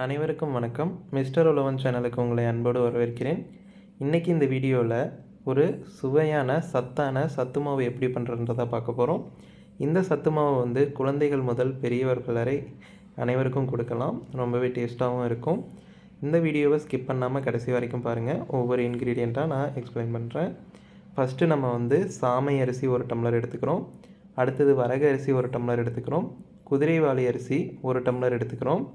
அனைவருக்கும் வணக்கம். மிஸ்டர் உலவன் சேனலுக்கு உங்களை அன்போடு வரவேற்கிறேன். இன்றைக்கி இந்த வீடியோவில் ஒரு சுவையான சத்தான சத்துமாவு எப்படி பண்ணுறன்றதை பார்க்க போகிறோம். இந்த சத்துமாவு குழந்தைகள் முதல் பெரியவர்கள் வரை அனைவருக்கும் கொடுக்கலாம். ரொம்பவே டேஸ்ட்டாகவும் இருக்கும். இந்த வீடியோவை ஸ்கிப் பண்ணாமல் கடைசி வரைக்கும் பாருங்கள். ஒவ்வொரு இன்க்ரீடியண்ட்டாக நான் எக்ஸ்பிளைன் பண்ணுறேன். ஃபஸ்ட்டு நம்ம சாமை அரிசி 1 டம்ளர் எடுத்துக்கிறோம். அடுத்தது வரகு அரிசி 1 டம்ளர் எடுத்துக்கிறோம். குதிரைவாலி அரிசி 1 டம்ளர் எடுத்துக்கிறோம்.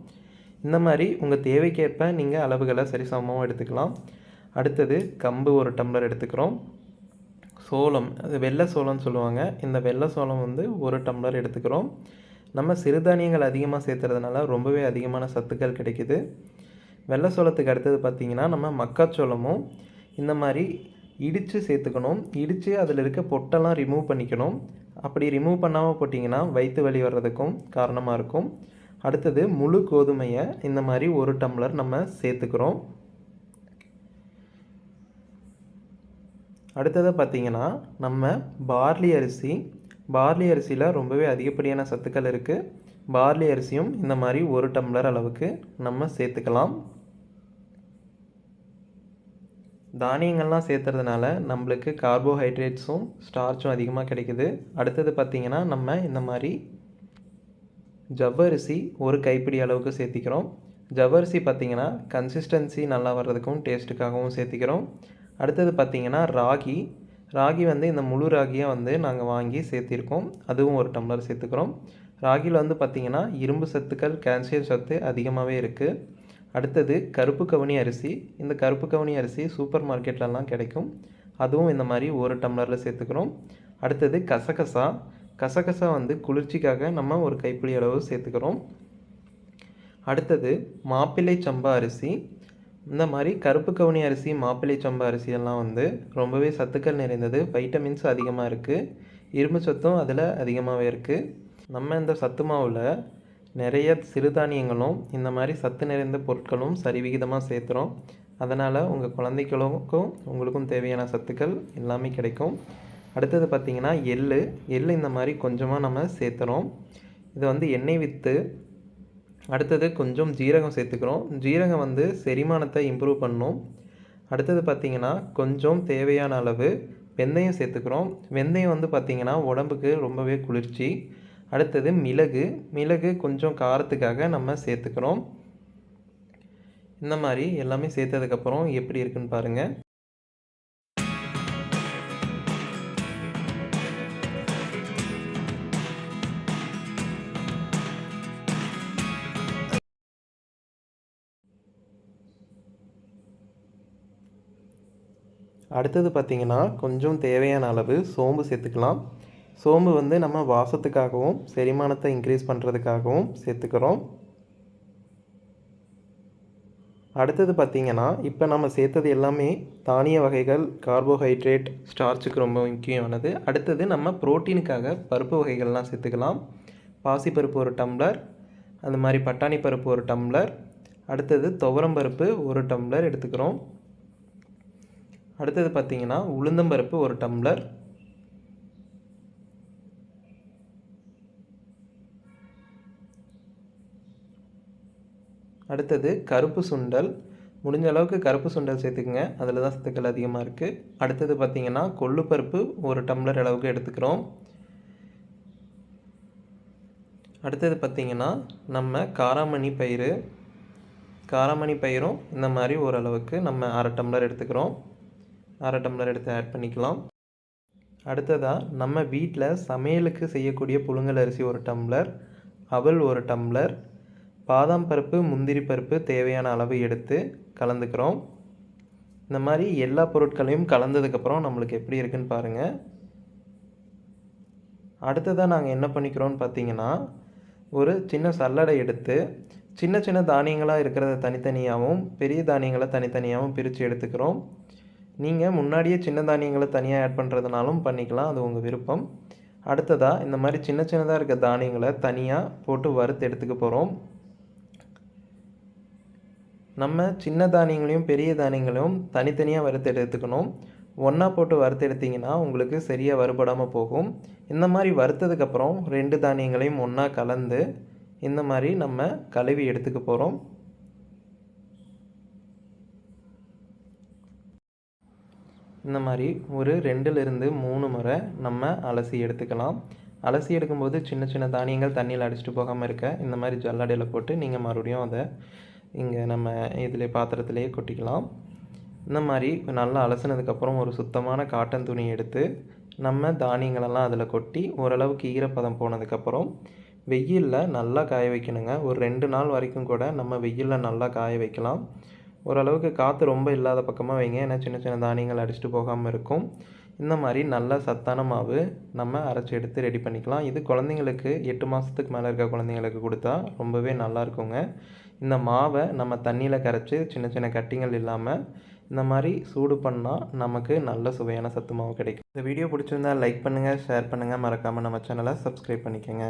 இந்த மாதிரி உங்கள் தேவைக்கேற்ப நீங்கள் அளவுகளை சரிசமமாக எடுத்துக்கலாம். அடுத்தது கம்பு 1 டம்ளர் எடுத்துக்கிறோம். சோளம், அது வெள்ளை சோளம்னு சொல்லுவாங்க. இந்த வெள்ளை சோளம் 1 டம்ளர் எடுத்துக்கிறோம். நம்ம சிறுதானியங்கள் அதிகமாக சேர்த்துறதுனால ரொம்பவே அதிகமான சத்துக்கள் கிடைக்குது. வெள்ளை சோளத்துக்கு அடுத்தது பார்த்திங்கன்னா நம்ம மக்காச்சோளமும் இந்த மாதிரி இடித்து சேர்த்துக்கணும். இடித்து அதில் இருக்க பொட்டெல்லாம் ரிமூவ் பண்ணிக்கணும். அப்படி ரிமூவ் பண்ணாமல் போட்டிங்கன்னா வயிற்று வலி வர்றதுக்கும் காரணமாக இருக்கும். அடுத்தது முழு கோதுமையை இந்த மாதிரி 1 டம்ளர் நம்ம சேர்த்துக்கிறோம். அடுத்தது பார்த்திங்கன்னா நம்ம பார்லி அரிசியில் ரொம்பவே அதிகப்படியான சத்துக்கள் இருக்குது. பார்லி அரிசியும் இந்த மாதிரி 1 டம்ளர் அளவுக்கு நம்ம சேர்த்துக்கலாம். தானியங்கள்லாம் சேர்த்துறதுனால நம்மளுக்கு கார்போஹைட்ரேட்ஸும் ஸ்டார்ச்சும் அதிகமாக கிடைக்குது. அடுத்தது பார்த்திங்கன்னா நம்ம இந்த மாதிரி ஜவ்வரிசி 1 கைப்பிடி அளவுக்கு சேர்த்திக்கிறோம். ஜவ்வரிசி பார்த்திங்கன்னா கன்சிஸ்டன்சி நல்லா வர்றதுக்கும் டேஸ்ட்டுக்காகவும் சேர்த்திக்கிறோம். அடுத்தது பார்த்திங்கன்னா ராகி இந்த முழு ராகியை நாங்கள் வாங்கி சேர்த்திருக்கோம். அதுவும் 1 டம்ளர் சேர்த்துக்கிறோம். ராகியில் பார்த்திங்கன்னா இரும்பு சத்துக்கள், கால்சியம் சத்து அதிகமாகவே இருக்குது. அடுத்தது கருப்பு கவுனி அரிசி. இந்த கருப்பு கவுனி அரிசி சூப்பர் மார்க்கெட்லலாம் கிடைக்கும். அதுவும் இந்த மாதிரி 1 டம்ளரில் சேர்த்துக்கிறோம். அடுத்தது கசகசா குளிர்ச்சிக்காக நம்ம 1 கைப்பிடி அளவு சேர்த்துக்கிறோம். அடுத்தது மாப்பிள்ளை சம்பா அரிசி. இந்த மாதிரி கருப்பு கவுனி அரிசி, மாப்பிள்ளை சம்பா அரிசியெல்லாம் ரொம்பவே சத்துக்கள் நிறைந்தது. வைட்டமின்ஸ் அதிகமாக இருக்குது. இரும்பு சத்தும் அதில் அதிகமாகவே இருக்குது. நம்ம இந்த சத்து மாவில் நிறைய சிறுதானியங்களும் இந்த மாதிரி சத்து நிறைந்த பொருட்களும் சரிவிகிதமாக சேர்த்துறோம். அதனால் உங்கள் குழந்தைகளுக்கும் உங்களுக்கும் தேவையான சத்துக்கள் எல்லாமே கிடைக்கும். அடுத்தது பார்த்திங்கன்னா எள் இந்த மாதிரி கொஞ்சமாக நம்ம சேர்த்துறோம். இது எண்ணெய் வித்து. அடுத்தது கொஞ்சம் ஜீரகம் சேர்த்துக்கிறோம். ஜீரகம் செரிமானத்தை இம்ப்ரூவ் பண்ணும். அடுத்தது பார்த்திங்கன்னா கொஞ்சம் தேவையான அளவு வெந்தயம் சேர்த்துக்கிறோம். வெந்தயம் பார்த்திங்கன்னா உடம்புக்கு ரொம்பவே குளிர்ச்சி. அடுத்தது மிளகு கொஞ்சம் காரத்துக்காக நம்ம சேர்த்துக்கிறோம். இந்த மாதிரி எல்லாமே சேர்த்ததுக்கப்புறம் எப்படி இருக்குன்னு பாருங்கள். அடுத்தது பார்த்திங்கன்னா கொஞ்சம் தேவையான அளவு சோம்பு சேர்த்துக்கலாம். சோம்பு நம்ம வாசத்துக்காகவும் செரிமானத்தை இன்க்ரீஸ் பண்ணுறதுக்காகவும் சேர்த்துக்கிறோம். அடுத்தது பார்த்திங்கன்னா இப்போ நம்ம சேர்த்தது எல்லாமே தானிய வகைகள், கார்போஹைட்ரேட், ஸ்டார்ச்சுக்கு ரொம்ப முக்கியமானது. அடுத்தது நம்ம புரோட்டீனுக்காக பருப்பு வகைகள்லாம் சேர்த்துக்கலாம். பாசிப்பருப்பு 1 டம்ளர், அந்த மாதிரி பட்டாணி பருப்பு 1 டம்ளர், அடுத்தது துவரம் பருப்பு 1 டம்ளர் எடுத்துக்கிறோம். அடுத்தது பார்த்திங்கன்னா உளுந்தம்பருப்பு 1 டம்ளர், அடுத்தது கருப்பு சுண்டல். முடிஞ்ச அளவுக்கு கருப்பு சுண்டல் சேர்த்துக்குங்க, அதில் தான் சத்துக்கள் அதிகமாக இருக்குது. அடுத்தது பார்த்திங்கன்னா கொள்ளுப்பருப்பு 1 டம்ளர் அளவுக்கு எடுத்துக்கிறோம். அடுத்தது பார்த்திங்கன்னா நம்ம காராமணி பயிரும் இந்த மாதிரி ஓரளவுக்கு நம்ம 1/2 டம்ளர் எடுத்துக்கிறோம். 1/2 டம்ளர் எடுத்து ஆட் பண்ணிக்கலாம். அடுத்ததாக நம்ம வீட்டில் சமையலுக்கு செய்யக்கூடிய புழுங்கல் அரிசி 1 டம்ளர், அவல் 1 டம்ளர், பாதாம் பருப்பு, முந்திரி பருப்பு தேவையான அளவு எடுத்து கலந்துக்கிறோம். இந்த மாதிரி எல்லா பொருட்களையும் கலந்ததுக்கப்புறம் நம்மளுக்கு எப்படி இருக்குன்னு பாருங்கள். அடுத்ததாக நாங்கள் என்ன பண்ணிக்கிறோன்னு பார்த்தீங்கன்னா, ஒரு சின்ன சல்லடை எடுத்து சின்ன தானியங்களாக இருக்கிறத தனித்தனியாகவும் பெரிய தானியங்களை தனித்தனியாகவும் பிரித்து எடுத்துக்கிறோம். நீங்கள் முன்னாடியே சின்ன தானியங்களை தனியாக ஆட் பண்ணுறதுனாலும் பண்ணிக்கலாம், அது உங்கள் விருப்பம். அடுத்ததாக இந்த மாதிரி சின்னதாக இருக்க தானியங்களை தனியாக போட்டு வறுத்து எடுத்துக்க போகிறோம். நம்ம சின்ன தானியங்களையும் பெரிய தானியங்களையும் தனித்தனியாக வறுத்து எடுத்துக்கணும். ஒன்றா போட்டு வறுத்து எடுத்திங்கன்னா உங்களுக்கு சரியாக வறுபடாமல் போகும். இந்த மாதிரி வறுத்ததுக்கப்புறம் 2 தானியங்களையும் ஒன்றா கலந்து இந்த மாதிரி நம்ம கழுவி எடுத்துக்க போகிறோம். இந்த மாதிரி ஒரு 2லிருந்து 3 முறை நம்ம அலசி எடுத்துக்கலாம். அலசி எடுக்கும்போது சின்ன சின்ன தானியங்கள் தண்ணியில் அடிச்சுட்டு போகாமல் இருக்க இந்த மாதிரி ஜல்லடையில் போட்டு நீங்கள் மறுபடியும் அதை இங்கே நம்ம இதிலே பாத்திரத்திலேயே கொட்டிக்கலாம். இந்த மாதிரி நல்லா அலசினதுக்கப்புறம் ஒரு சுத்தமான காட்டன் துணி எடுத்து நம்ம தானியங்களெல்லாம் அதில் கொட்டி ஓரளவுக்கு ஈரப்பதம் போனதுக்கப்புறம் வெயிலில் நல்லா காய வைக்கணுங்க. ஒரு 2 நாள் வரைக்கும் கூட நம்ம வெயிலில் நல்லா காய வைக்கலாம். ஓரளவுக்கு காற்று ரொம்ப இல்லாத பக்கமாக வைங்க, ஏன்னா சின்ன சின்ன தானியங்கள் அடிச்சுட்டு போகாமல் இருக்கும். இந்த மாதிரி நல்ல சத்தான மாவு நம்ம அரைச்சி எடுத்து ரெடி பண்ணிக்கலாம். இது குழந்தைங்களுக்கு 8 மாதத்துக்கு மேலே இருக்க குழந்தைங்களுக்கு கொடுத்தா ரொம்பவே நல்லா இருக்குங்க. இந்த மாவை நம்ம தண்ணியில் கரைச்சி சின்ன சின்ன கட்டிகள் இல்லாமல் இந்த மாதிரி சூடு பண்ணால் நமக்கு நல்ல சுவையான சத்து மாவு கிடைக்கும். இந்த வீடியோ பிடிச்சிருந்தால் லைக் பண்ணுங்கள், ஷேர் பண்ணுங்கள், மறக்காமல் நம்ம சேனலை சப்ஸ்கிரைப் பண்ணிக்கோங்க.